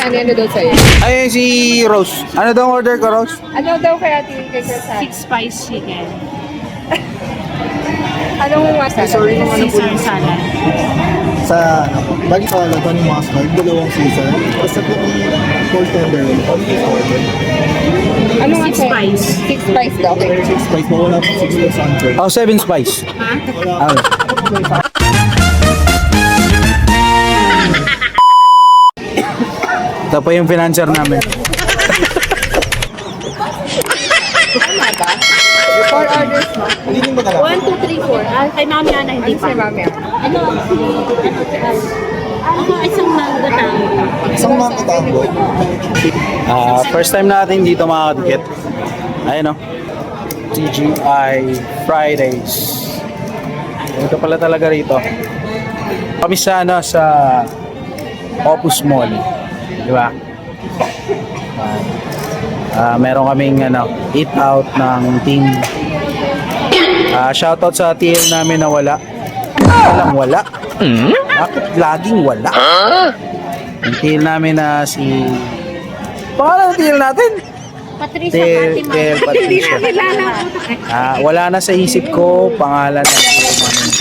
Sunny, ano daw sa'yo? Ay, si Rose. Ano daw order ko, Rose? Ano daw kaya kay Sunny? 6 spice chicken. Anong masarap? Sorry, yung ano po Caesar salad. Sa bagi sa laban ng mga smart, dalawang Caesar. Tapos sa kung cold tender, all you can order. Ano nga Six sa'yo? spice. 6 spice daw. Okay. 6 spice, mawala po 6 Oh, 7 spice. Ha? Ah. Ito po yung financer namin. Tama ba? 4 orders mo. Hindi din ba talaga? 1, 2, 3, 4. Ah, kay Mami Ana, hindi Ano pa. si Mami? Ano? Ako isang mango tango. Isang mga kitambo. First time natin dito makakadikit. Ayun o. TGI Fridays. Ito pala talaga rito. Kami sa ano, sa Opus Mall. Di ba? Meron kaming ano, eat out ng team. Shoutout sa TL namin na wala. Walang wala. Bakit laging wala? Yung TL namin na si... Pangalan ng TL natin? Patricia TL Fatima. Patricia. Wala na sa isip ko pangalan ng TL namin.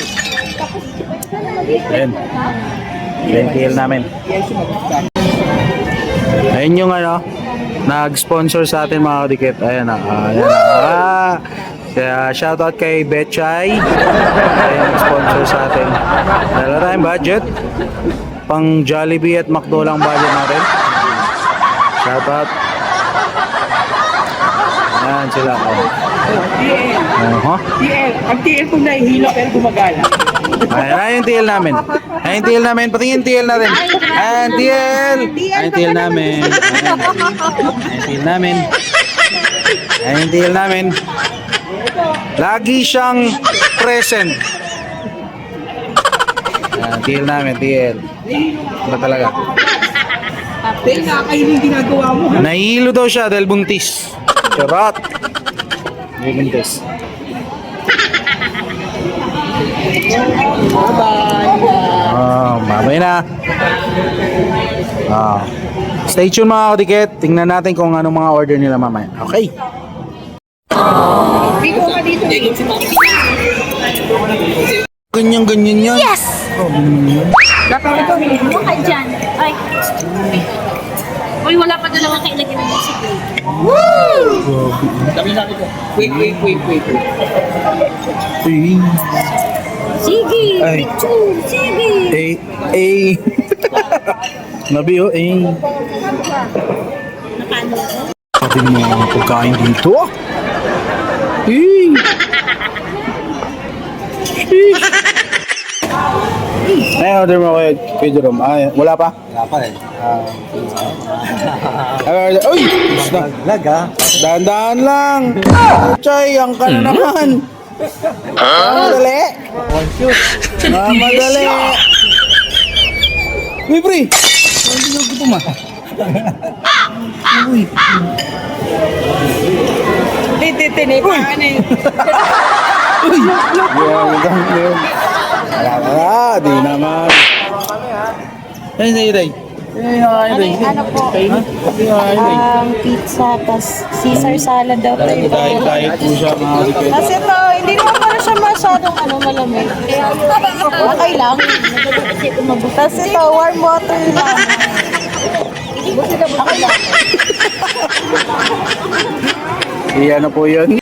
Ayun. Yung TL namin. Ayun yung ano, nag-sponsor sa atin mga kadikit. Ayan na. Ayan na. Kaya shoutout kay Betchay. Ayan, nag-sponsor sa atin. Dala tayong budget. Pang Jollibee at McDo lang budget natin. Shoutout. Ayan sila. TL. Ang TL ko nahihilo pero gumagala. Ayan yung TL namin. Ayan yung TL namin. Patingin yung TL natin. Ayan TL. Ayan yung TL namin. Ayan yung TL namin. Ayan yung TL namin. Lagi siyang present. Ayan, TL namin, TL. Ba talaga? Dahil nakakain yung ginagawa mo. Nahihilo daw siya dahil buntis. Charot. Hindi buntis. Mamay na. Stay tuned mga kadikit. Tingnan natin kung anong mga order nila mamaya. Okay. Dito ka dito. Ganyan yan. Yes! Dapat ito. Ano ka dyan? Ay. Uy, wala pa dalawang kailagyan ng music. Wait. Sige! Ay. Picture! Sige! Nabi oh, Napano ako? Sabi mo mga pagkain dito. Ay, order mo kay Jerome. Wala pa? Wala pa eh. Uy! Basta. Laga. Dahan-dahan lang. Chay, ang ka na naman. Madali. Madali. Uy, pre. Hindi ko gutom ah. Uy. Tinipan eh. Uy. Yan. Wala. Di naman. Ay, Day. Ano po? Pizza, tas Caesar salad daw tayo. Diet po siya mga dikit. Kasi ito, hindi naman pala siya masyadong malamig. Kaya okay lang. Tapos ito, warm water lang. Okay lang. Ano po yun?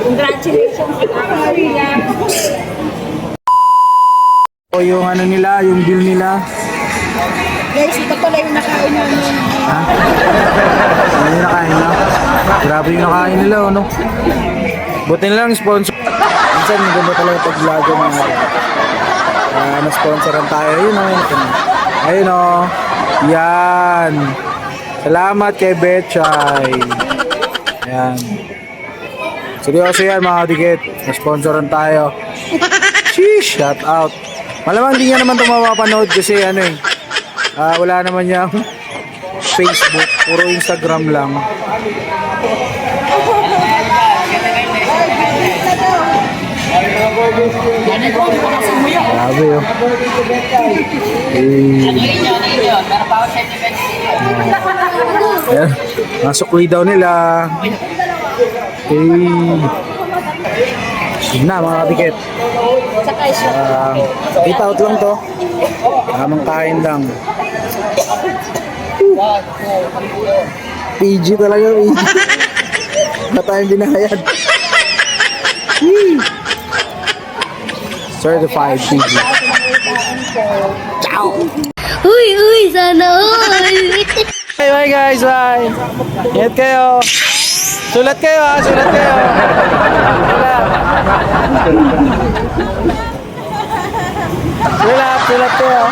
Congratulations. O yung ano nila, yung bill nila. Guys, ito pala yung nakain namin. Ha? Ano yung nakain na? Grabe yung nakain nila, ano? Buti nilang sponsor. Minsan, maganda talaga pag-vlog ng mga na-sponsoran tayo. Ayun o. Ayun o. Yan. Salamat kay Betchay. Yan. Seryoso yan mga dikit. Na-sponsoran tayo. Sheesh, shout out. Malamang hindi niya naman ito mapapanood kasi ano eh. Wala naman niyang Facebook. Puro Instagram lang. Grabe oh. Ayan, mga sukli daw nila. Yun na mga tiket. Tsaka isa. Eat out lang to. Tamang kain lang. PG talaga, PG. Na tayong binayad. Certified PG. Uy, uy, sana all. Bye guys, bye. Ingat kayo. Sulat kayo ha, sulat kayo. Sulat kayo.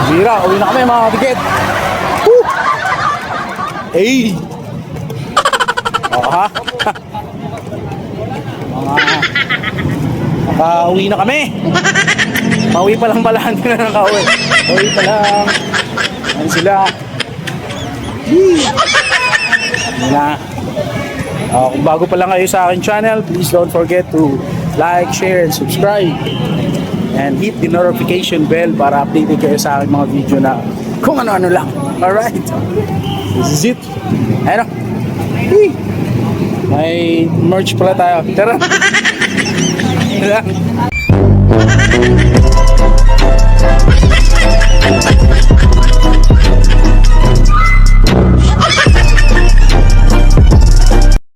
Bira, uwi na kami mga tiket. Woo! Hey! Oo ha? Nakauwi na kami. Pauwi pa lang pala, hindi na nakauwi. Pauwi pa lang. Ayan sila. Ayan na. Kung bago pa lang kayo sa akin channel, please don't forget to like, share, and subscribe. And hit the notification bell para updated kayo sa aking mga video na kung ano-ano lang. Alright. This is it. Ayan o. May merch pala tayo. Tara. Tara.